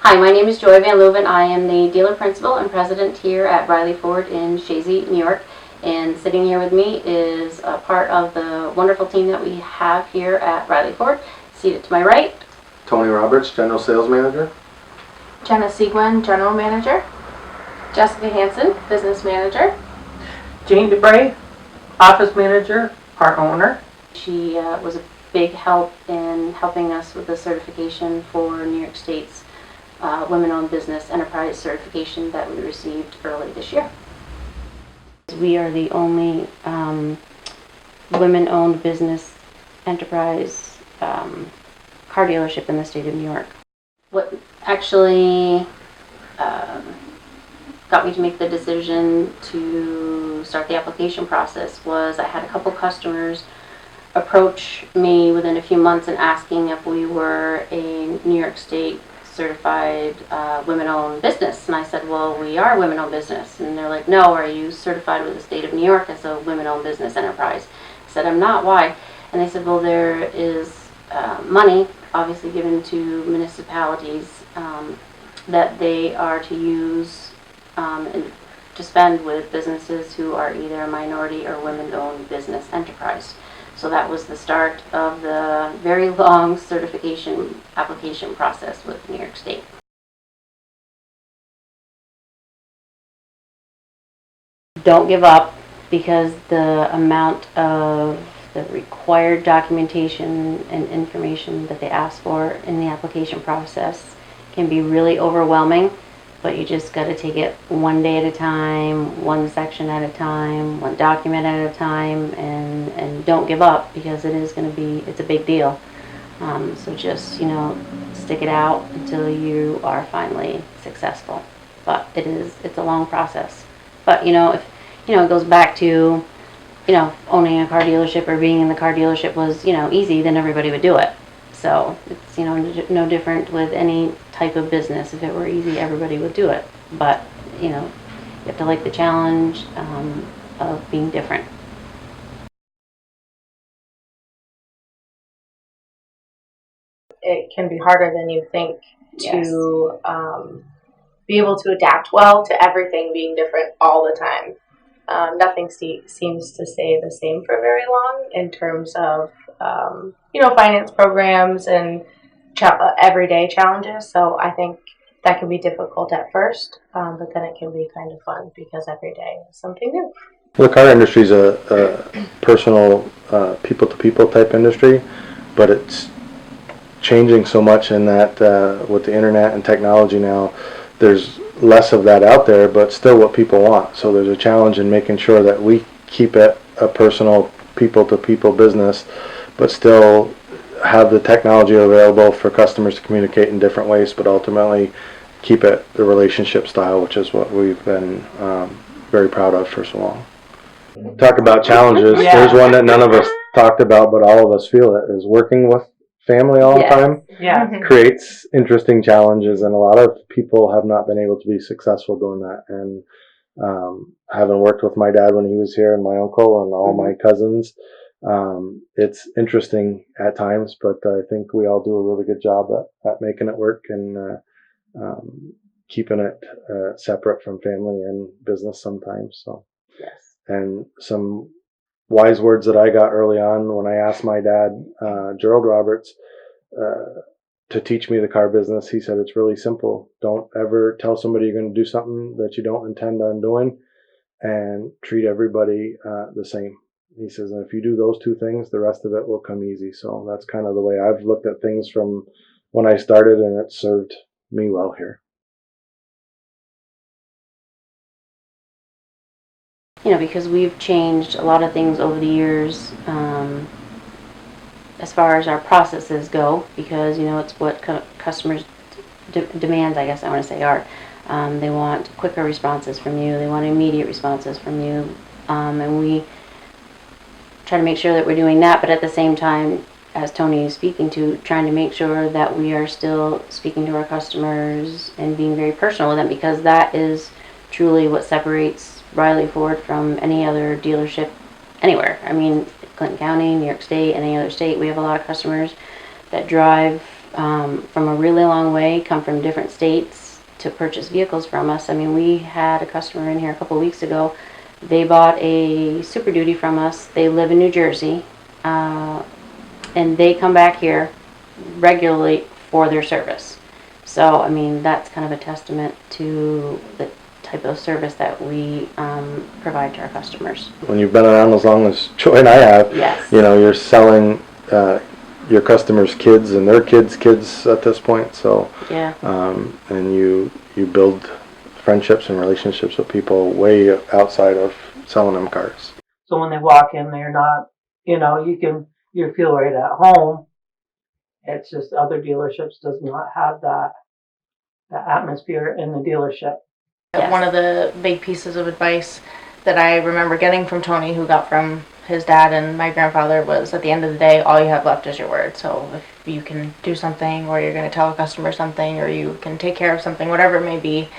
Hi, my name is Joy VanLeuvan. I am the dealer principal and president here at Riley Ford in Chazy, New York. And sitting here with me is a part of the wonderful team that we have here at Riley Ford. Seated to my right, Tony Roberts, General Sales Manager. Jenna Seguin, General Manager. Jessica Hansen, Business Manager. Jane DeBray, Office Manager, our owner. She was a big help in helping us with the certification for New York State's Women-Owned Business Enterprise certification that we received early this year. We are the only women-owned business enterprise car dealership in the state of New York. What actually got me to make the decision to start the application process was I had a couple customers approach me within a few months and asking if we were a New York State certified women-owned business, and I said, well, we are a women-owned business, and they're like, no, are you certified with the state of New York as a women-owned business enterprise? I said, I'm not. Why? And they said, well, there is money obviously given to municipalities that they are to use and to spend with businesses who are either a minority or women-owned business enterprise. So that was the start of the very long certification application process with New York State. Don't give up, because the amount of the required documentation and information that they ask for in the application process can be really overwhelming. But you just got to take it one day at a time, one section at a time, one document at a time, and don't give up, because it is going to be, it's a big deal. So just, stick it out until you are finally successful. But it's a long process. But, if, it goes back to, owning a car dealership or being in the car dealership was, easy, then everybody would do it. So it's, no different with any type of business. If it were easy, everybody would do it. But, you have to like the challenge of being different. It can be harder than you think to be able to adapt well to everything being different all the time. Nothing seems to stay the same for very long in terms of, finance programs and everyday challenges. So I think that can be difficult at first, but then it can be kind of fun because every day is something new. The car industry is a personal, people-to-people type industry, but it's changing so much in that with the internet and technology now, there's less of that out there, but still what people want. So there's a challenge in making sure that we keep it a personal, people-to-people business, but still have the technology available for customers to communicate in different ways, but ultimately keep it the relationship style, which is what we've been very proud of for so long. Talk about challenges. Yeah. There's one that none of us talked about, but all of us feel it, is working with family all the time. Yeah. Creates interesting challenges, and a lot of people have not been able to be successful doing that. And having worked with my dad when he was here, and my uncle and all my cousins, it's interesting at times, but I think we all do a really good job at making it work and keeping it separate from family and business sometimes. So Yes. And some wise words that I got early on when I asked my dad, Gerald Roberts, to teach me the car business. He said, it's really simple. Don't ever tell somebody you're going to do something that you don't intend on doing, and treat everybody the same. He says, and if you do those two things, the rest of it will come easy. So that's kind of the way I've looked at things from when I started, and it served me well here. Because we've changed a lot of things over the years as far as our processes go, because, it's what customers' demands, I guess I want to say, are. They want quicker responses from you. They want immediate responses from you. And we try to make sure that we're doing that, but at the same time, as Tony is speaking to, trying to make sure that we are still speaking to our customers and being very personal with them, because that is truly what separates Riley Ford from any other dealership anywhere. I mean, Clinton County, New York State, any other state, we have a lot of customers that drive from a really long way, come from different states to purchase vehicles from us. I mean, we had a customer in here a couple of weeks ago. They bought a Super Duty from us. They live in New Jersey, and they come back here regularly for their service. So, I mean, that's kind of a testament to the type of service that we provide to our customers. When you've been around as long as Troy and I have, Yes. you know, you're selling your customers' kids and their kids' kids at this point. So, Yeah. And you build friendships and relationships with people way outside of selling them cars. So when they walk in, they're not, you know, you feel right at home. It's just other dealerships does not have that atmosphere in the dealership. Yes. One of the big pieces of advice that I remember getting from Tony, who got from his dad and my grandfather, was at the end of the day, all you have left is your word. So if you can do something, or you're going to tell a customer something, or you can take care of something, whatever it may be,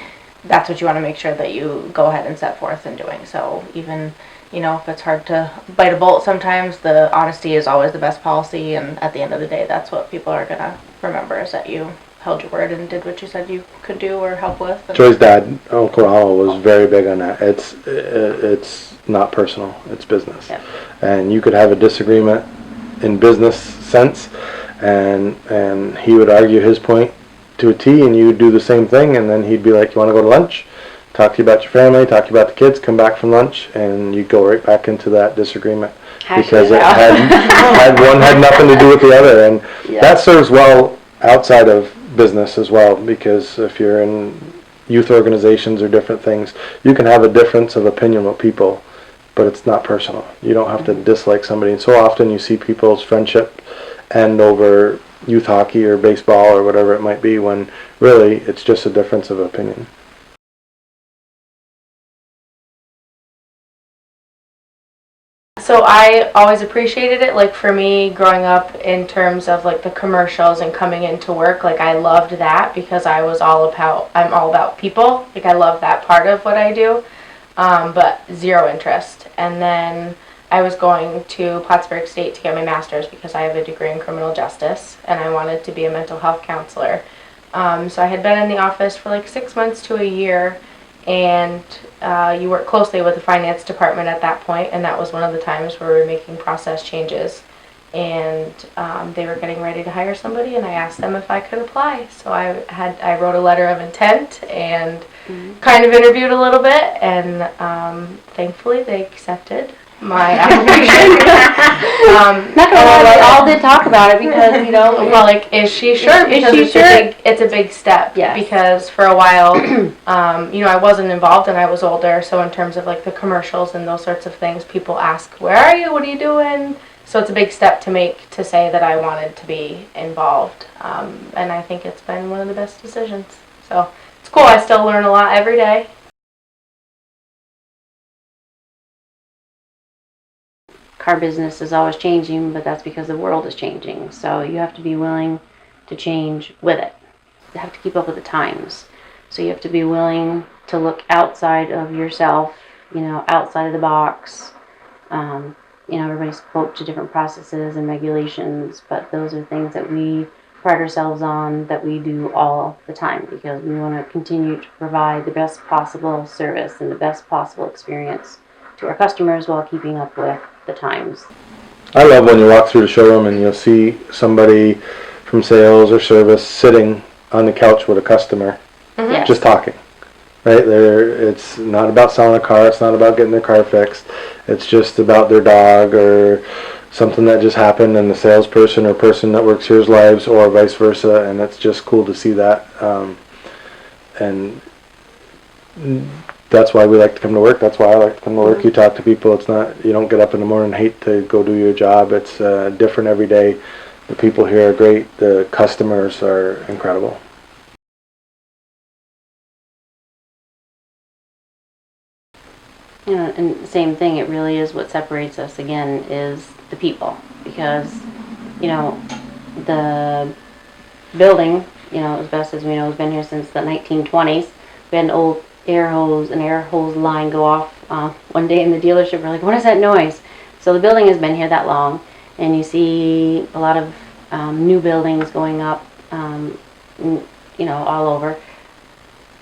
that's what you want to make sure that you go ahead and set forth in doing. So even, you know, if it's hard to bite a bullet sometimes, the honesty is always the best policy. And at the end of the day, that's what people are going to remember, is that you held your word and did what you said you could do or help with. Troy's dad, Uncle Ronald, was very big on that. It's not personal, it's business. Yep. And you could have a disagreement in business sense, and he would argue his point to a T, and you would do the same thing, and then he'd be like, you want to go to lunch? Talk to you about your family, talk to you about the kids, come back from lunch, and you'd go right back into that disagreement. Because it one had nothing to do with the other, and that serves well outside of business as well, because if you're in youth organizations or different things, you can have a difference of opinion with people, but it's not personal. You don't have to dislike somebody. And so often you see people's friendship end over youth hockey or baseball or whatever it might be, when really it's just a difference of opinion. So I always appreciated it. Like for me, growing up in terms of like the commercials and coming into work, like I loved that because I'm all about people. Like I love that part of what I do, but zero interest. And then I was going to Plattsburgh State to get my master's because I have a degree in criminal justice and I wanted to be a mental health counselor. So I had been in the office for like 6 months to a year, and you work closely with the finance department at that point, and that was one of the times where we were making process changes, and they were getting ready to hire somebody, and I asked them if I could apply. So I wrote a letter of intent and kind of interviewed a little bit, and thankfully they accepted my application. Not gonna lie, we all did talk about it because, you know, well, like, is she sure? Because it's a big step. Yes. Because for a while, you know, I wasn't involved and I was older. So in terms of like the commercials and those sorts of things, people ask, "Where are you? What are you doing?" So it's a big step to make to say that I wanted to be involved, and I think it's been one of the best decisions. So it's cool. I still learn a lot every day. Car business is always changing, but that's because the world is changing. So you have to be willing to change with it. You have to keep up with the times. So you have to be willing to look outside of yourself, you know, outside of the box. You know, everybody spoke to different processes and regulations, but those are things that we pride ourselves on, that we do all the time, because we want to continue to provide the best possible service and the best possible experience to our customers while keeping up with the times. I love when you walk through the showroom and you'll see somebody from sales or service sitting on the couch with a customer, Yes. just talking. Right there, it's not about selling a car. It's not about getting their car fixed. It's just about their dog or something that just happened in the salesperson or person that works here's lives, or vice versa. And it's just cool to see that. And that's why we like to come to work. That's why I like to come to work. You talk to people. It's not, you don't get up in the morning and hate to go do your job. It's different every day. The people here are great. The customers are incredible. You know, and same thing, it really is what separates us again is the people, because, you know, the building, you know, as best as we know, has been here since the 1920s. We had an old air hose line go off one day in the dealership. We're like, what is that noise? So the building has been here that long, and you see a lot of new buildings going up, all over.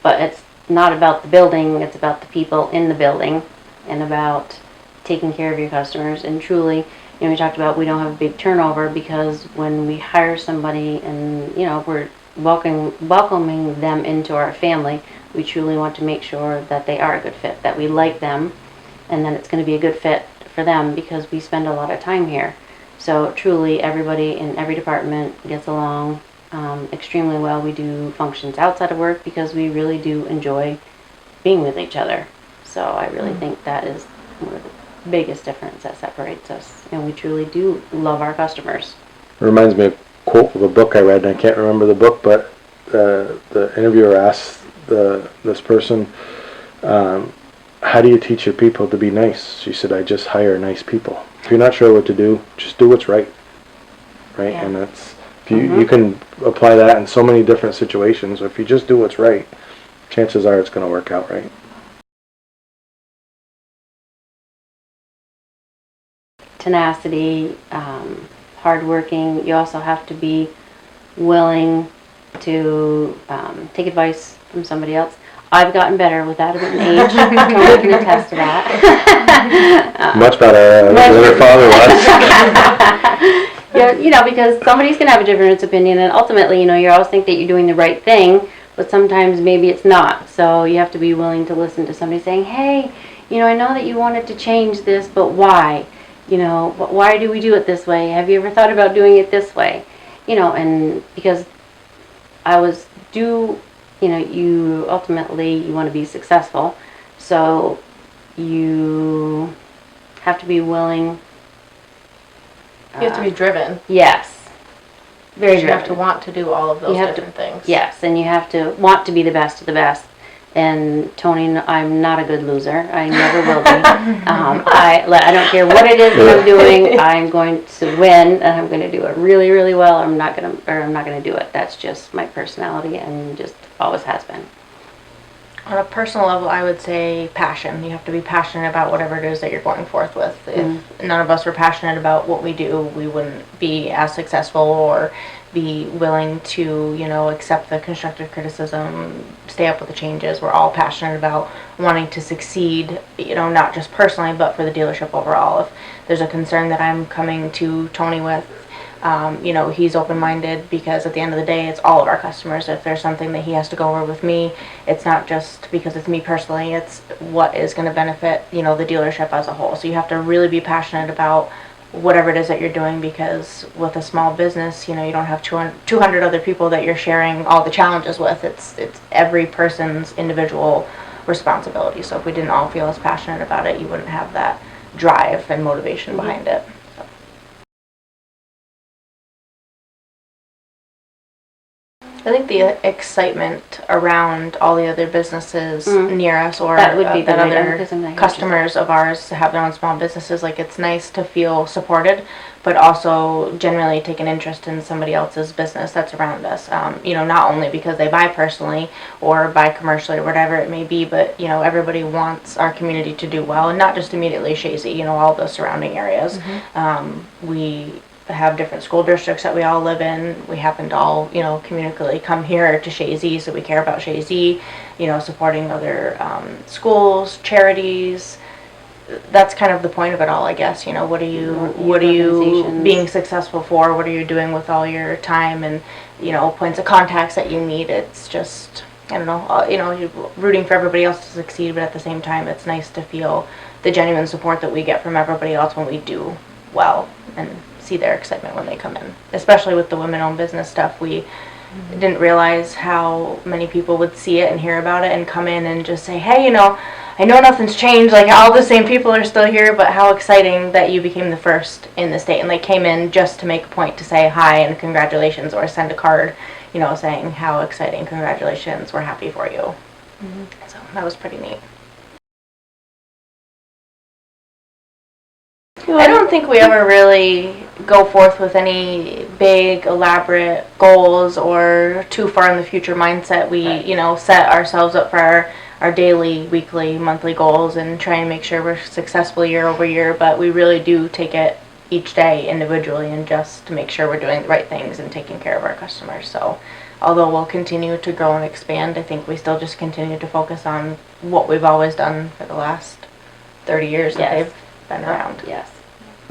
But it's not about the building, it's about the people in the building and about taking care of your customers. And truly, we talked about we don't have a big turnover because when we hire somebody and, we're welcoming them into our family, we truly want to make sure that they are a good fit, that we like them, and then it's going to be a good fit for them because we spend a lot of time here. So truly, everybody in every department gets along extremely well. We do functions outside of work because we really do enjoy being with each other. So I really think that is one of the biggest difference that separates us, and we truly do love our customers. It reminds me of a quote of a book I read, and I can't remember the book, but the interviewer asked this person, how do you teach your people to be nice? She said, I just hire nice people. If you're not sure what to do, just do what's right. Right? Yeah. And that's, if you can apply that in so many different situations. If you just do what's right, chances are it's going to work out right. Tenacity, hardworking. You also have to be willing to take advice from somebody else. I've gotten better with that at an age. Tony can attest to that. Much better than her father was. Because somebody's going to have a different opinion, and ultimately, you always think that you're doing the right thing, but sometimes maybe it's not. So you have to be willing to listen to somebody saying, hey, I know that you wanted to change this, but why? Why do we do it this way? Have you ever thought about doing it this way? And because you ultimately, you want to be successful. So you have to be willing. You have to be driven. Yes. Very You driven. have to want to do all of those different things. Yes, and you have to want to be the best of the best. And Tony, I'm not a good loser. I never will be. I don't care what it is that I'm doing. I'm going to win, and I'm going to do it really, really well. I'm not going to do it. That's just my personality, and just always has been. On a personal level, I would say passion. You have to be passionate about whatever it is that you're going forth with. If none of us were passionate about what we do, we wouldn't be as successful or be willing to, accept the constructive criticism, stay up with the changes. We're all passionate about wanting to succeed, not just personally, but for the dealership overall. If there's a concern that I'm coming to Tony with, he's open-minded because at the end of the day, it's all of our customers. If there's something that he has to go over with me, it's not just because it's me personally, it's what is going to benefit, the dealership as a whole. So you have to really be passionate about whatever it is that you're doing, because with a small business, you don't have 200 other people that you're sharing all the challenges with. It's every person's individual responsibility. So if we didn't all feel as passionate about it, you wouldn't have that drive and motivation behind it. I think the excitement around all the other businesses near us, or that would be that other customers of ours have their own small businesses, it's nice to feel supported, but also generally take an interest in somebody else's business that's around us. Not only because they buy personally or buy commercially or whatever it may be, but everybody wants our community to do well, and not just immediately Chazy, all the surrounding areas. We have different school districts that we all live in. We happen to all, communically come here to Chazy, so we care about Chazy, supporting other schools, charities. That's kind of the point of it all, I guess. What are you being successful for? What are you doing with all your time and, points of contacts that you need? It's just, I don't know, you're rooting for everybody else to succeed, but at the same time, it's nice to feel the genuine support that we get from everybody else when we do well, and see their excitement when they come in. Especially with the women-owned business stuff, we didn't realize how many people would see it and hear about it and come in and just say, hey, I know nothing's changed, all the same people are still here, but how exciting that you became the first in the state. And they came in just to make a point to say hi and congratulations, or send a card, saying how exciting, congratulations, we're happy for you. So that was pretty neat. I don't think we ever really go forth with any big, elaborate goals or too far in the future mindset. We, set ourselves up for our daily, weekly, monthly goals and try and make sure we're successful year over year, but we really do take it each day individually and just to make sure we're doing the right things and taking care of our customers. So although we'll continue to grow and expand, I think we still just continue to focus on what we've always done for the last 30 years that Yes. they've been around. Yes.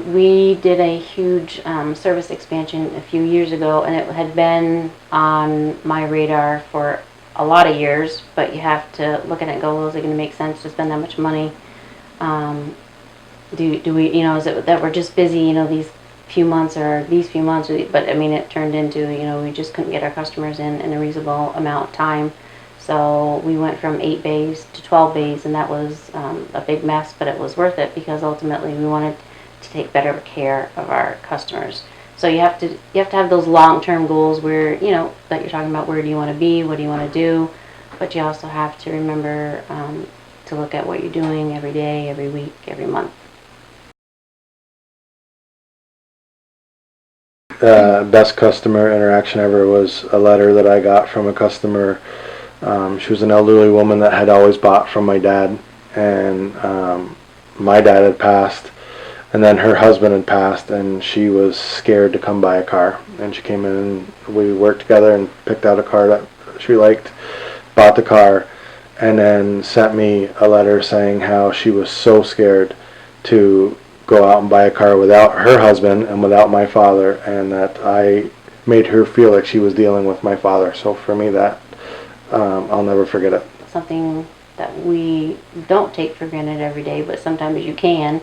We did a huge service expansion a few years ago, and it had been on my radar for a lot of years, but you have to look at it and go, well, is it going to make sense to spend that much money? Do we, is it that we're just busy, these few months, but I mean, it turned into, we just couldn't get our customers in a reasonable amount of time. So we went from 8 bays to 12 bays, and that was a big mess, but it was worth it because ultimately we wanted to take better care of our customers. So you have to have those long-term goals where, that you're talking about, where do you want to be, what do you want to do, but you also have to remember to look at what you're doing every day, every week, every month. Best customer interaction ever was a letter that I got from a customer. She was an elderly woman that had always bought from my dad, and my dad had passed, and then her husband had passed, and she was scared to come buy a car. And she came in, and we worked together and picked out a car that she liked, bought the car, and then sent me a letter saying how she was so scared to go out and buy a car without her husband and without my father, and that I made her feel like she was dealing with my father. So for me, that I'll never forget it. Something that we don't take for granted every day, but sometimes you can.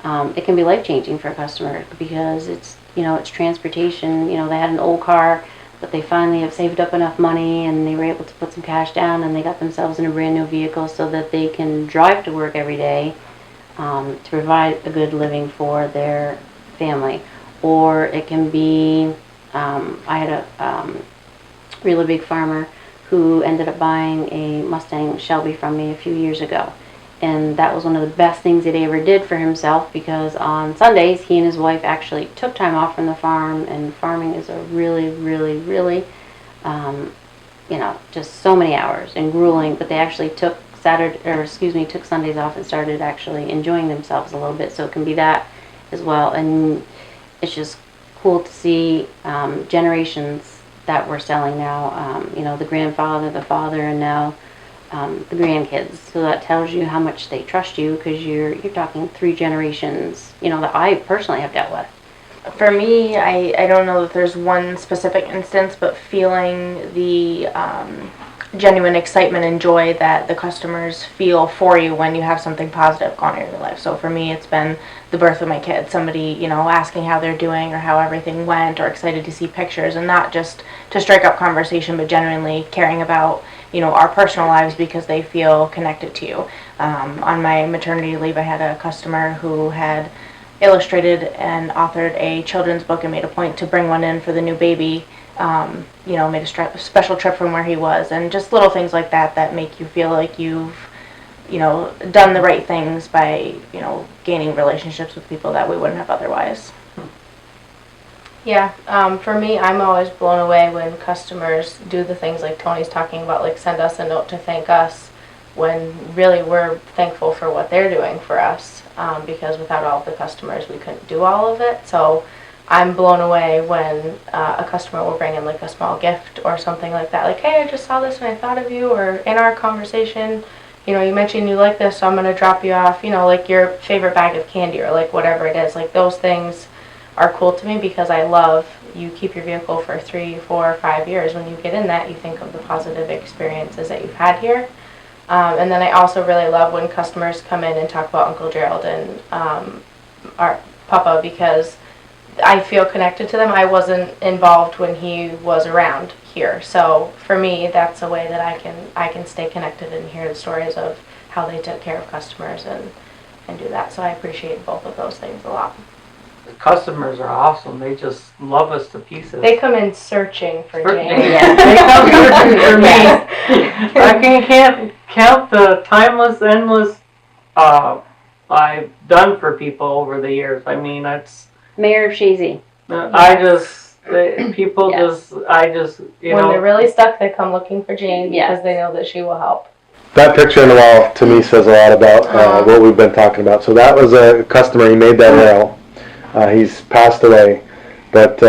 It can be life-changing for a customer because it's transportation. They had an old car, but they finally have saved up enough money and they were able to put some cash down, and they got themselves in a brand new vehicle so that they can drive to work every day to provide a good living for their family. Or it can be, I had a really big farmer who ended up buying a Mustang Shelby from me a few years ago. And that was one of the best things that he ever did for himself, because on Sundays he and his wife actually took time off from the farm, and farming is a really, really, really, just so many hours and grueling, but they actually took took Sundays off and started actually enjoying themselves a little bit. So it can be that as well. And it's just cool to see generations that we're selling now, the grandfather, the father, and now the grandkids. So that tells you how much they trust you, because you're talking 3 generations, that I personally have dealt with. For me, I don't know that there's one specific instance, but feeling the genuine excitement and joy that the customers feel for you when you have something positive going on in your life. So for me, it's been the birth of my kid, somebody, asking how they're doing or how everything went, or excited to see pictures, and not just to strike up conversation, but genuinely caring about, our personal lives because they feel connected to you. On my maternity leave, I had a customer who had illustrated and authored a children's book and made a point to bring one in for the new baby. Made a special trip from where he was, and just little things like that make you feel like you've, done the right things by, gaining relationships with people that we wouldn't have otherwise. Yeah, for me, I'm always blown away when customers do the things like Tony's talking about, like send us a note to thank us, when really we're thankful for what they're doing for us, because without all of the customers, we couldn't do all of it. So I'm blown away when a customer will bring in like a small gift or something like that. Like, hey, I just saw this and I thought of you, or in our conversation, you mentioned you like this, so I'm going to drop you off, like your favorite bag of candy, or like whatever it is. Like, those things are cool to me because I love, you keep your vehicle for 3, 4, 5 years. When you get in that, you think of the positive experiences that you've had here. And then I also really love when customers come in and talk about Uncle Gerald and our Papa, because I feel connected to them. I wasn't involved when he was around here, so for me, that's a way that I can stay connected and hear the stories of how they took care of customers and do that. So I appreciate both of those things a lot. The customers are awesome. They just love us to pieces. They come in searching for Jane. Yeah, they come searching for me. I can't count the timeless, endless I've done for people over the years. I mean, it's Mayor of Chazy. People Yes. When they're really stuck, they come looking for Jane Yes. because they know that she will help. That picture on the wall to me says a lot about what we've been talking about. So that was a customer. He made that rail. He's passed away, but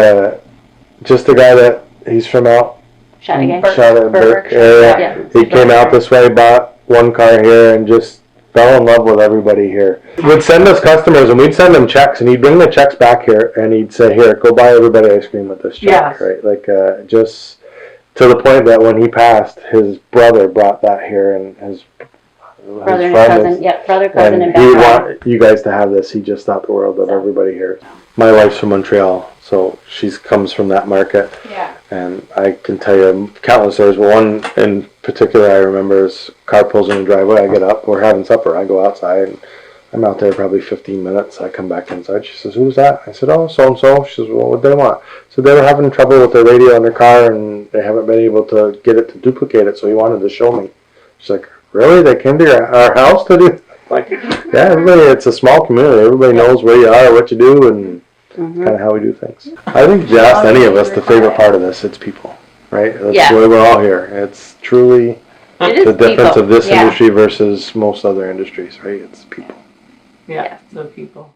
just a guy that he's from out Chateaugay. Burke area. Yeah. He came out this way, bought one car here, and just fell in love with everybody here. Would send us customers, and we'd send them checks, and he'd bring the checks back here, and he'd say, "Here, go buy everybody ice cream with this check." Yes. Right, like just to the point that when he passed, his brother brought that here, and his Brother and friend cousin, brother, cousin, and he would background. want you guys to have this. He just thought the world of everybody here. My wife's from Montreal, so she comes from that market. Yeah. And I can tell you countless stories, but one in particular I remember is car pulls in the driveway, I get up, we're having supper, I go outside, and I'm out there probably 15 minutes, I come back inside, she says, "Who's that?" I said, "Oh, so-and-so." She says, "Well, what do they want?" So they were having trouble with their radio in their car, and they haven't been able to get it to duplicate it, so he wanted to show me. She's like, "Really? They came to our house to do?" I'm like, yeah, everybody, it's a small community, everybody knows where you are, what you do, and kind of how we do things. I think if you asked any of us the favorite part of this, it's people, right? That's why we're all here. It's truly the difference of this industry versus most other industries, right? It's people. Yeah, the people.